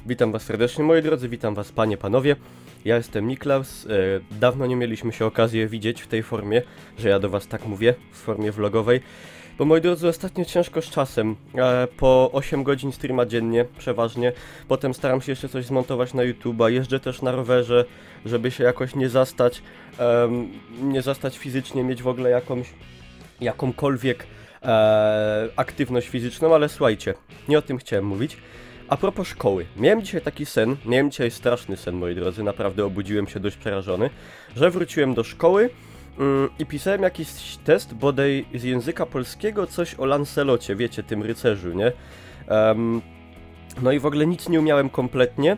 Witam was serdecznie, moi drodzy, witam was panie, panowie. Ja jestem Niklaus. Dawno nie mieliśmy się okazji widzieć w tej formie, że ja do was tak mówię, w formie vlogowej. Bo moi drodzy, ostatnio ciężko z czasem. Po 8 godzin streama dziennie, przeważnie. Potem staram się jeszcze coś zmontować na YouTube'a. Jeżdżę też na rowerze, żeby się jakoś nie zastać fizycznie, mieć w ogóle jakąkolwiek aktywność fizyczną, ale słuchajcie, nie o tym chciałem mówić. A propos szkoły, miałem dzisiaj taki sen, miałem dzisiaj straszny sen, moi drodzy, naprawdę obudziłem się dość przerażony, że wróciłem do szkoły i pisałem jakiś test, bodaj z języka polskiego, coś o Lancelocie, wiecie, tym rycerzu, nie? No i w ogóle nic nie umiałem kompletnie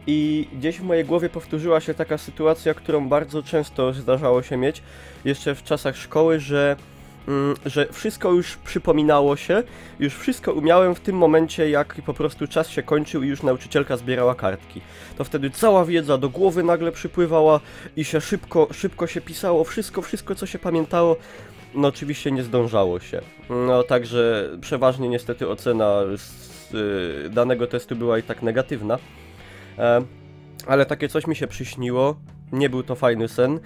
i gdzieś w mojej głowie powtórzyła się taka sytuacja, którą bardzo często zdarzało się mieć jeszcze w czasach szkoły, że wszystko już przypominało się, już wszystko umiałem w tym momencie, jak po prostu czas się kończył i już nauczycielka zbierała kartki. To wtedy cała wiedza do głowy nagle przypływała i się szybko się pisało, wszystko co się pamiętało. No oczywiście nie zdążało się. No także przeważnie niestety ocena z danego testu była i tak negatywna. Ale takie coś mi się przyśniło, nie był to fajny sen.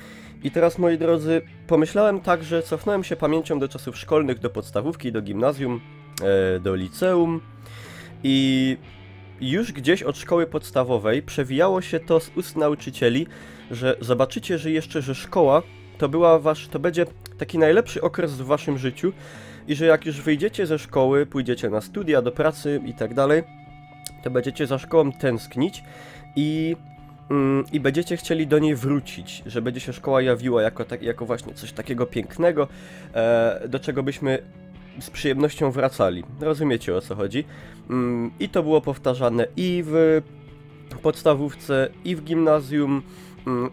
I teraz, moi drodzy, pomyślałem tak, że cofnąłem się pamięcią do czasów szkolnych, do podstawówki, do gimnazjum, do liceum i już gdzieś od szkoły podstawowej przewijało się to z ust nauczycieli, że zobaczycie, że szkoła to będzie taki najlepszy okres w waszym życiu i że jak już wyjdziecie ze szkoły, pójdziecie na studia, do pracy i tak dalej, to będziecie za szkołą tęsknić i będziecie chcieli do niej wrócić, że będzie się szkoła jawiła jako właśnie coś takiego pięknego, do czego byśmy z przyjemnością wracali. Rozumiecie, o co chodzi? I to było powtarzane i w podstawówce, i w gimnazjum,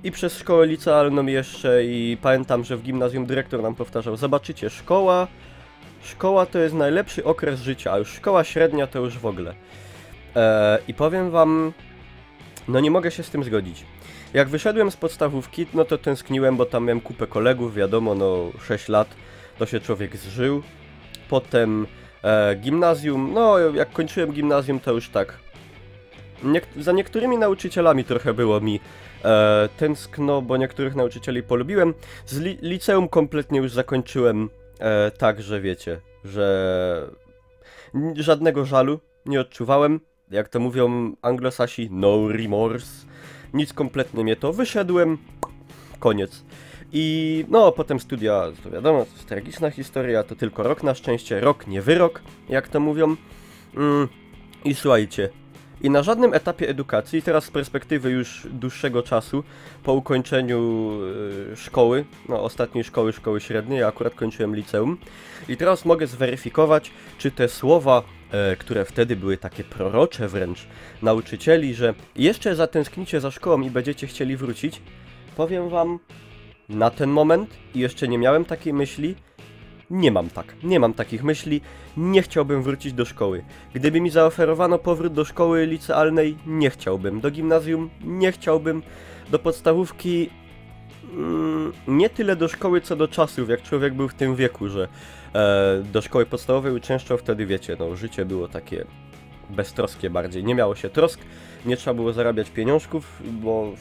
i przez szkołę licealną jeszcze, i pamiętam, że w gimnazjum dyrektor nam powtarzał: zobaczycie, szkoła to jest najlepszy okres życia, a już szkoła średnia to już w ogóle. I powiem wam, no nie mogę się z tym zgodzić. Jak wyszedłem z podstawówki, no to tęskniłem, bo tam miałem kupę kolegów, wiadomo, no 6 lat, to się człowiek zżył. Potem gimnazjum, no jak kończyłem gimnazjum, to już tak. Za niektórymi nauczycielami trochę było mi tęskno, bo niektórych nauczycieli polubiłem. Z liceum kompletnie już zakończyłem tak, że wiecie, że żadnego żalu nie odczuwałem. Jak to mówią anglosasi, no remorse. Nic kompletnie mnie to. Wyszedłem, koniec. I no, potem studia, to wiadomo, to jest tragiczna historia, to tylko rok na szczęście, rok nie wyrok, jak to mówią. I słuchajcie, i na żadnym etapie edukacji, teraz z perspektywy już dłuższego czasu, po ukończeniu szkoły, no ostatniej szkoły średniej, ja akurat kończyłem liceum, i teraz mogę zweryfikować, czy te słowa, które wtedy były takie prorocze wręcz, nauczycieli, że jeszcze zatęsknicie za szkołą i będziecie chcieli wrócić, powiem wam, na ten moment, i jeszcze nie miałem takiej myśli, nie mam takich myśli, nie chciałbym wrócić do szkoły. Gdyby mi zaoferowano powrót do szkoły licealnej, nie chciałbym. Do gimnazjum nie chciałbym. Do podstawówki nie tyle do szkoły, co do czasów, jak człowiek był w tym wieku, że do szkoły podstawowej uczęszczał, wtedy wiecie, no życie było takie beztroskie bardziej. Nie miało się trosk, nie trzeba było zarabiać pieniążków, bo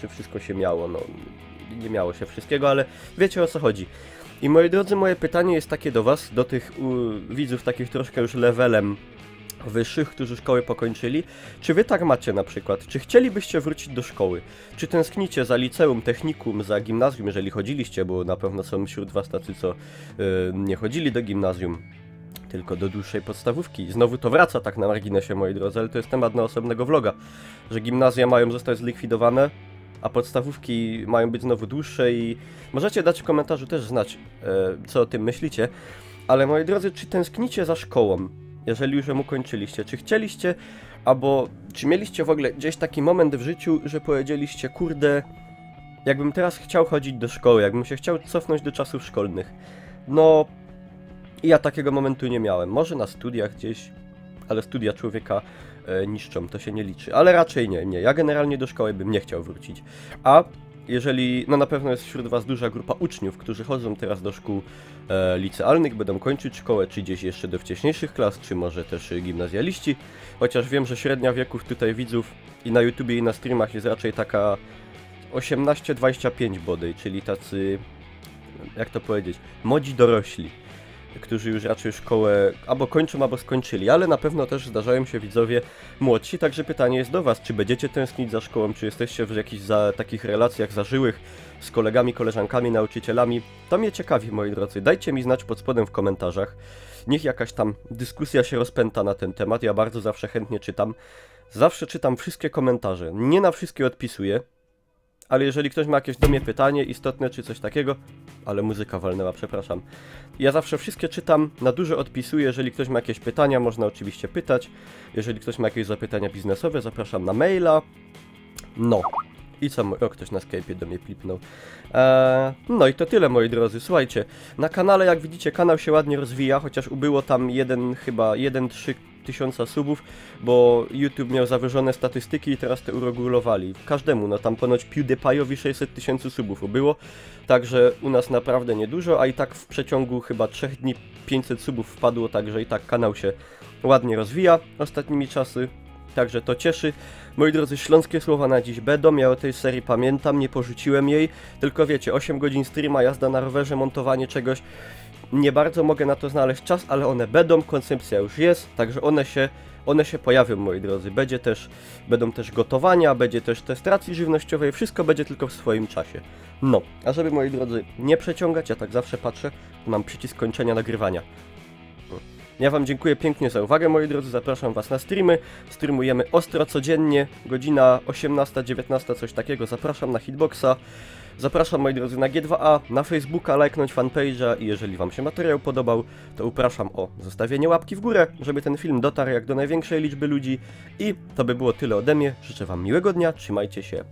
wszystko się miało, no nie miało się wszystkiego, ale wiecie, o co chodzi. I moi drodzy, moje pytanie jest takie do was, do tych widzów takich troszkę już levelem wyższych, którzy szkoły pokończyli. Czy wy tak macie na przykład? Czy chcielibyście wrócić do szkoły? Czy tęsknicie za liceum, technikum, za gimnazjum, jeżeli chodziliście, bo na pewno są wśród was tacy, co nie chodzili do gimnazjum, tylko do dłuższej podstawówki. Znowu to wraca tak na marginesie, moi drodzy, ale to jest temat na osobnego vloga, że gimnazja mają zostać zlikwidowane, a podstawówki mają być znowu dłuższe i możecie dać w komentarzu też znać, co o tym myślicie. Ale moi drodzy, czy tęsknicie za szkołą, jeżeli już ją ukończyliście? Czy chcieliście, albo czy mieliście w ogóle gdzieś taki moment w życiu, że powiedzieliście: kurde, jakbym teraz chciał chodzić do szkoły, jakbym się chciał cofnąć do czasów szkolnych. No, ja takiego momentu nie miałem. Może na studiach gdzieś, ale studia człowieka niszczą, to się nie liczy. Ale raczej nie. Ja generalnie do szkoły bym nie chciał wrócić. A jeżeli, no na pewno jest wśród was duża grupa uczniów, którzy chodzą teraz do szkół licealnych, będą kończyć szkołę, czy gdzieś jeszcze do wcześniejszych klas, czy może też gimnazjaliści, chociaż wiem, że średnia wieków tutaj widzów i na YouTubie i na streamach jest raczej taka 18-25 bodaj, czyli tacy, jak to powiedzieć, młodzi dorośli, którzy już raczej szkołę albo kończą, albo skończyli, ale na pewno też zdarzają się widzowie młodsi, także pytanie jest do was, czy będziecie tęsknić za szkołą, czy jesteście w jakichś takich relacjach zażyłych z kolegami, koleżankami, nauczycielami, to mnie ciekawi, moi drodzy, dajcie mi znać pod spodem w komentarzach, niech jakaś tam dyskusja się rozpęta na ten temat, ja bardzo zawsze chętnie czytam, zawsze czytam wszystkie komentarze, nie na wszystkie odpisuję, ale jeżeli ktoś ma jakieś do mnie pytanie istotne czy coś takiego, ale muzyka walnęła, przepraszam. Ja zawsze wszystkie czytam, na dużo odpisuję, jeżeli ktoś ma jakieś pytania, można oczywiście pytać. Jeżeli ktoś ma jakieś zapytania biznesowe, zapraszam na maila. No. I co? O, ktoś na Skype'ie do mnie plipnął. No i to tyle, moi drodzy. Słuchajcie, na kanale, jak widzicie, kanał się ładnie rozwija, chociaż ubyło tam chyba 1,3 tysiąca subów, bo YouTube miał zawyżone statystyki i teraz te uregulowali. Każdemu, no tam ponoć PewDiePie'owi 600 tysięcy subów ubyło, także u nas naprawdę niedużo, a i tak w przeciągu chyba 3 dni 500 subów wpadło, także i tak kanał się ładnie rozwija ostatnimi czasy. Także to cieszy. Moi drodzy, śląskie słowa na dziś będą. Ja o tej serii pamiętam, nie porzuciłem jej. Tylko wiecie, 8 godzin streama, jazda na rowerze, montowanie czegoś. Nie bardzo mogę na to znaleźć czas, ale one będą, koncepcja już jest, także one się pojawią, moi drodzy. Będą też gotowania, będzie też test racji żywnościowej, wszystko będzie tylko w swoim czasie. No, a żeby, moi drodzy, nie przeciągać, ja tak zawsze patrzę, mam przycisk kończenia nagrywania. Ja wam dziękuję pięknie za uwagę, moi drodzy, zapraszam was na streamy, streamujemy ostro codziennie, godzina 18-19, coś takiego, zapraszam na Hitboxa, zapraszam, moi drodzy, na G2A, na Facebooka, lajknąć fanpage'a i jeżeli wam się materiał podobał, to upraszam o zostawienie łapki w górę, żeby ten film dotarł jak do największej liczby ludzi i to by było tyle ode mnie, życzę wam miłego dnia, trzymajcie się,